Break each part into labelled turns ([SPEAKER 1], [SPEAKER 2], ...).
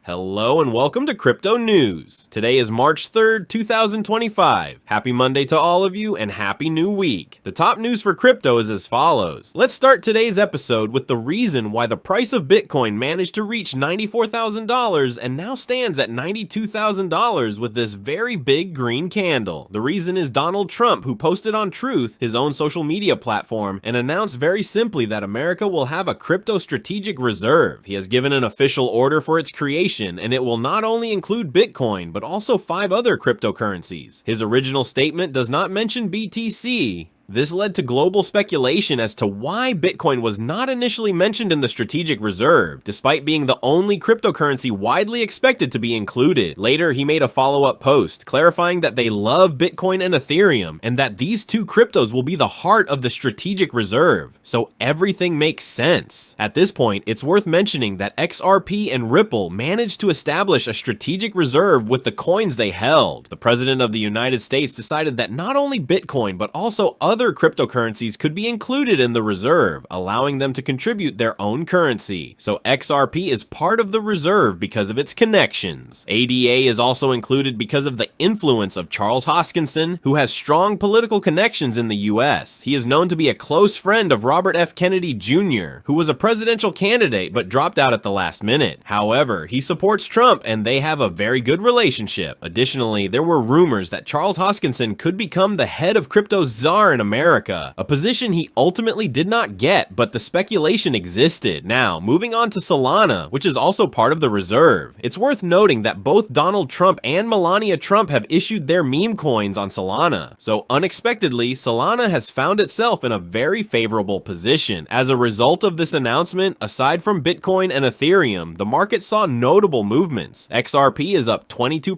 [SPEAKER 1] Hello and welcome to Crypto News. Today is March 3rd, 2025. Happy Monday to all of you and happy new week. The top news for crypto is as follows. Let's start today's episode with the reason why the price of Bitcoin managed to reach $94,000 and now stands at $92,000 with this very big green candle. The reason is Donald Trump, who posted on Truth, his own social media platform, and announced very simply that America will have a crypto strategic reserve. He has given an official order for its creation, and it will not only include Bitcoin, but also 5 other cryptocurrencies. His original statement does not mention BTC. This led to global speculation as to why Bitcoin was not initially mentioned in the strategic reserve, despite being the only cryptocurrency widely expected to be included. Later, he made a follow-up post clarifying that they love Bitcoin and Ethereum, and that these two cryptos will be the heart of the strategic reserve. So everything makes sense. At this point, it's worth mentioning that XRP and Ripple managed to establish a strategic reserve with the coins they held. The President of the United States decided that not only Bitcoin, but also other cryptocurrencies could be included in the reserve, allowing them to contribute their own currency. So XRP is part of the reserve because of its connections. ADA is also included because of the influence of Charles Hoskinson, who has strong political connections in the US. He is known to be a close friend of Robert F. Kennedy Jr., who was a presidential candidate but dropped out at the last minute. However, he supports Trump and they have a very good relationship. Additionally, there were rumors that Charles Hoskinson could become the head of crypto czar in America, a position he ultimately did not get, but the speculation existed. Now, moving on to Solana, which is also part of the reserve. It's worth noting that both Donald Trump and Melania Trump have issued their meme coins on Solana. So unexpectedly, Solana has found itself in a very favorable position. As a result of this announcement, aside from Bitcoin and Ethereum, the market saw notable movements. XRP is up 22%,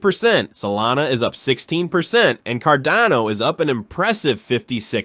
[SPEAKER 1] Solana is up 16%, and Cardano is up an impressive 56%.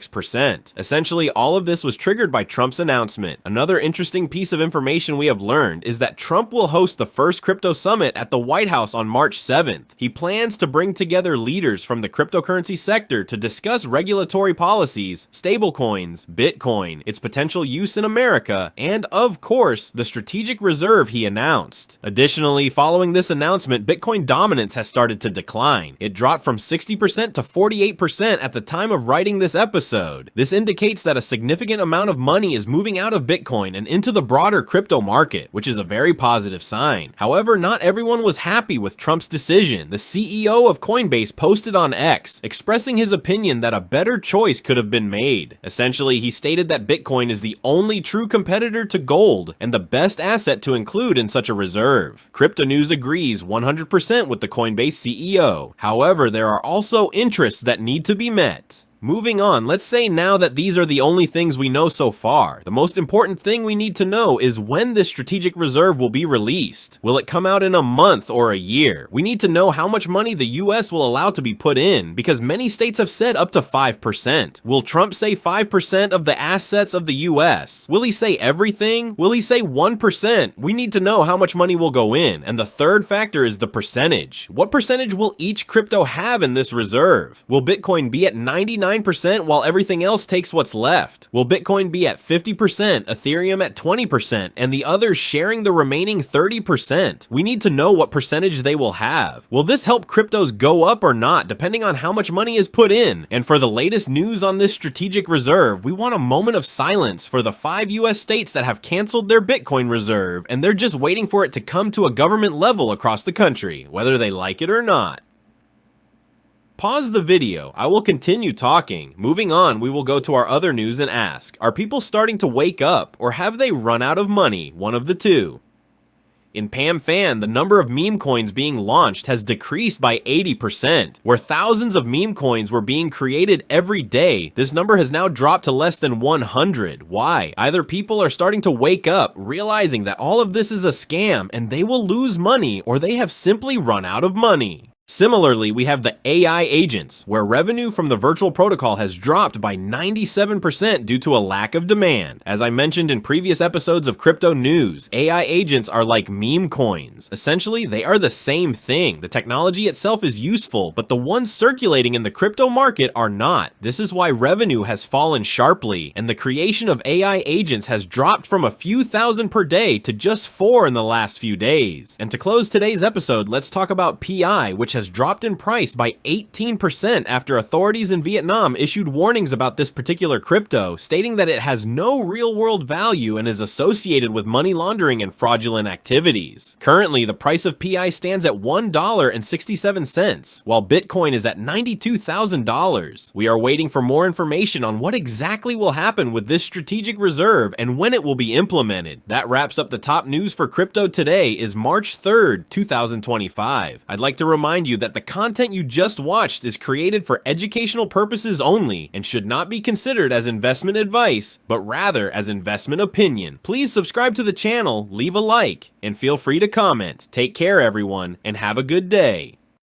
[SPEAKER 1] Essentially, all of this was triggered by Trump's announcement. Another interesting piece of information we have learned is that Trump will host the first crypto summit at the White House on March 7th. He plans to bring together leaders from the cryptocurrency sector to discuss regulatory policies, stablecoins, Bitcoin, its potential use in America, and of course, the strategic reserve he announced. Additionally, following this announcement, Bitcoin dominance has started to decline. It dropped from 60% to 48% at the time of writing this episode. This indicates that a significant amount of money is moving out of Bitcoin and into the broader crypto market, which is a very positive sign. However, not everyone was happy with Trump's decision. The CEO of Coinbase posted on X, expressing his opinion that a better choice could have been made. Essentially, he stated that Bitcoin is the only true competitor to gold and the best asset to include in such a reserve. CryptoNews agrees 100% with the Coinbase CEO. However, there are also interests that need to be met. Moving on, let's say now that these are the only things we know so far. The most important thing we need to know is when this strategic reserve will be released. Will it come out in a month or a year? We need to know how much money the US will allow to be put in, because many states have said up to 5%. Will Trump say 5% of the assets of the US? Will he say everything? Will he say 1%? We need to know how much money will go in. And the third factor is the percentage. What percentage will each crypto have in this reserve? Will Bitcoin be at 99% while everything else takes what's left? Will Bitcoin be at 50%, Ethereum at 20%, and the others sharing the remaining 30%? We need to know what percentage they will have. Will this help cryptos go up or not, depending on how much money is put in? And for the latest news on this strategic reserve, we want a moment of silence for the 5 US states that have canceled their Bitcoin reserve, and they're just waiting for it to come to a government level across the country, whether they like it or not. Pause the video, I will continue talking. Moving on, we will go to our other news and ask, are people starting to wake up, or have they run out of money? One of the two. In Pump.Fun, the number of meme coins being launched has decreased by 80%. Where thousands of meme coins were being created every day, this number has now dropped to less than 100. Why? Either people are starting to wake up, realizing that all of this is a scam and they will lose money, or they have simply run out of money. Similarly, we have the AI agents, where revenue from the virtual protocol has dropped by 97% due to a lack of demand. As I mentioned in previous episodes of Crypto News, AI agents are like meme coins. Essentially, they are the same thing. The technology itself is useful, but the ones circulating in the crypto market are not. This is why revenue has fallen sharply, and the creation of AI agents has dropped from a few thousand per day to just 4 in the last few days. And to close today's episode, let's talk about PI, which has dropped in price by 18% after authorities in Vietnam issued warnings about this particular crypto, stating that it has no real-world value and is associated with money laundering and fraudulent activities. Currently, the price of PI stands at $1.67, while Bitcoin is at $92,000. We are waiting for more information on what exactly will happen with this strategic reserve and when it will be implemented. That wraps up the top news for crypto today. Is March 3rd, 2025. I'd like to remind you that the content you just watched is created for educational purposes only and should not be considered as investment advice, but rather as investment opinion. Please subscribe to the channel, leave a like, and feel free to comment. Take care, everyone, and have a good day.